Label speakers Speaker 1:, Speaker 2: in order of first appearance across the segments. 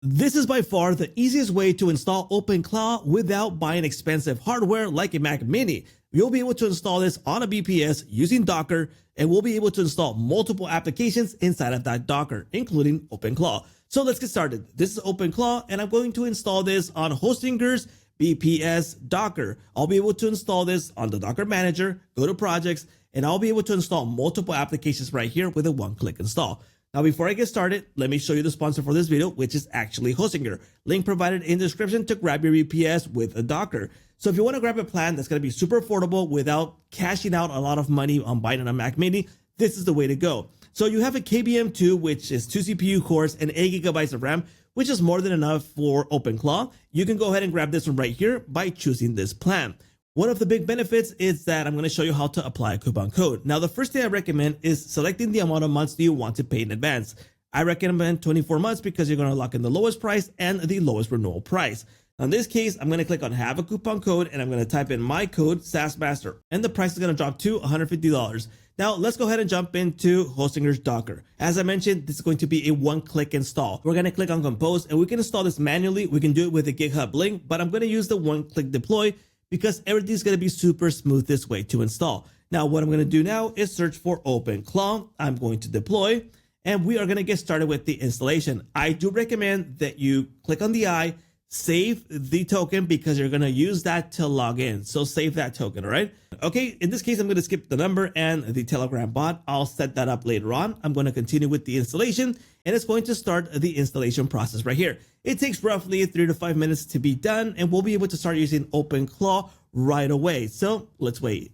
Speaker 1: This is by far the easiest way to install OpenClaw without buying expensive hardware like a Mac Mini. You'll be able to install this on a VPS using Docker, and we'll be able to install multiple applications inside of that Docker, including OpenClaw. So let's get started. This is OpenClaw, and I'm going to install this on Hostinger's VPS Docker. I'll be able to install this on the Docker Manager, go to Projects, and I'll be able to install multiple applications right here with a one-click install. Now, before I get started, let me show you the sponsor for this video, which is actually Hostinger. Link provided in the description to grab your VPS with a Docker. So if you want to grab a plan that's going to be super affordable without cashing out a lot of money on buying a Mac Mini, this is the way to go. So you have a KBM2, which is 2 CPU cores and 8 GB of RAM, which is more than enough for OpenClaw. You can go ahead and grab this one right here by choosing this plan. One of the big benefits is that I'm going to show you how to apply a coupon code. Now, the first thing I recommend is selecting the amount of months that you want to pay in advance. I recommend 24 months because you're going to lock in the lowest price and the lowest renewal price. Now, in this case, I'm going to click on have a coupon code and I'm going to type in my code SaaS Master, and the price is going to drop to $150. Now, let's go ahead and jump into Hostinger's Docker. As I mentioned, this is going to be a one-click install. We're going to click on Compose and we can install this manually. We can do it with a GitHub link, but I'm going to use the one-click deploy because everything's going to be super smooth this way to install. Now, what I'm going to do now is search for OpenClaw. I'm going to deploy, and we are going to get started with the installation. I do recommend that you click on the eye, save the token because you're going to use that to log in. So save that token, all right? Okay, in this case, I'm going to skip the number and the Telegram bot. I'll set that up later on. I'm going to continue with the installation, and it's going to start the installation process right here. It takes roughly 3 to 5 minutes to be done, and we'll be able to start using OpenClaw right away. So let's wait.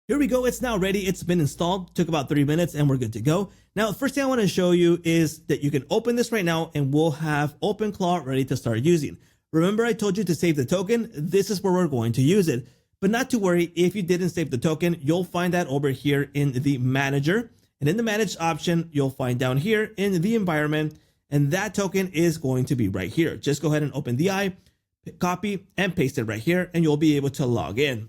Speaker 1: Here we go. It's now ready. It's been installed. Took about 3 minutes and we're good to go. Now, the first thing I want to show you is that you can open this right now and we'll have OpenClaw ready to start using. Remember, I told you to save the token. This is where we're going to use it. But not to worry, if you didn't save the token, you'll find that over here in the manager. And in the manage option, you'll find down here in the environment, and that token is going to be right here. Just go ahead and open the eye, copy and paste it right here, and you'll be able to log in.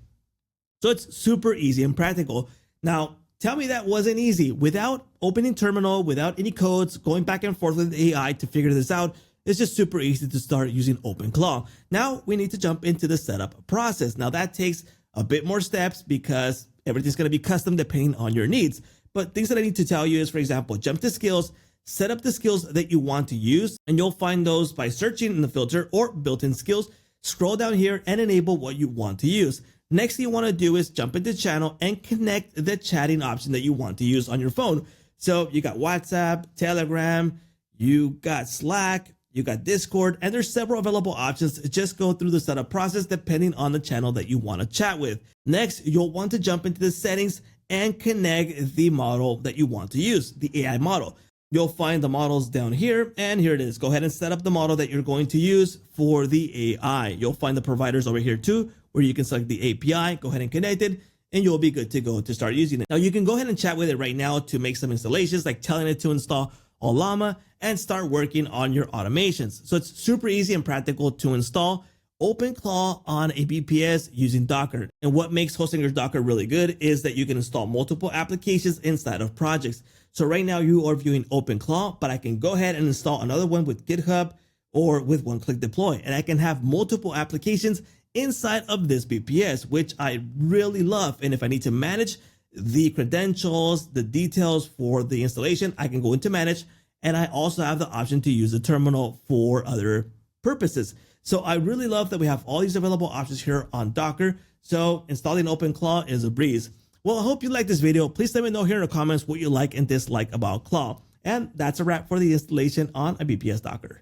Speaker 1: So it's super easy and practical. Now, tell me that wasn't easy. Without opening terminal, without any codes, going back and forth with the AI to figure this out, it's just super easy to start using OpenClaw. Now we need to jump into the setup process. Now that takes a bit more steps because everything's going to be custom depending on your needs. But things that I need to tell you is, for example, jump to skills, set up the skills that you want to use, and you'll find those by searching in the filter or built-in skills. Scroll down here and enable what you want to use. Next thing you want to do is jump into channel and connect the chatting option that you want to use on your phone. So you got WhatsApp, Telegram, you got Slack, you got Discord, and there's several available options. Just go through the setup process depending on the channel that you want to chat with. Next, you'll want to jump into the settings and connect the model that you want to use, the AI model. You'll find the models down here, and here it is. Go ahead and set up the model that you're going to use for the AI. You'll find the providers over here too, where you can select the API, go ahead and connect it, and you'll be good to go to start using it. Now, you can go ahead and chat with it right now to make some installations, like telling it to install Ollama and start working on your automations. So it's super easy and practical to install OpenClaw on a VPS using Docker. And what makes Hostinger's Docker really good is that you can install multiple applications inside of projects. So right now you are viewing OpenClaw, but I can go ahead and install another one with GitHub or with one-click deploy, and I can have multiple applications inside of this VPS, which I really love. And if I need to manage the credentials, the details for the installation, I can go into manage, and I also have the option to use the terminal for other purposes. So I really love that we have all these available options here on Docker. So installing OpenClaw is a breeze. Well, I hope you liked this video. Please let me know here in the comments what you like and dislike about Claw. And that's a wrap for the installation on a VPS Docker.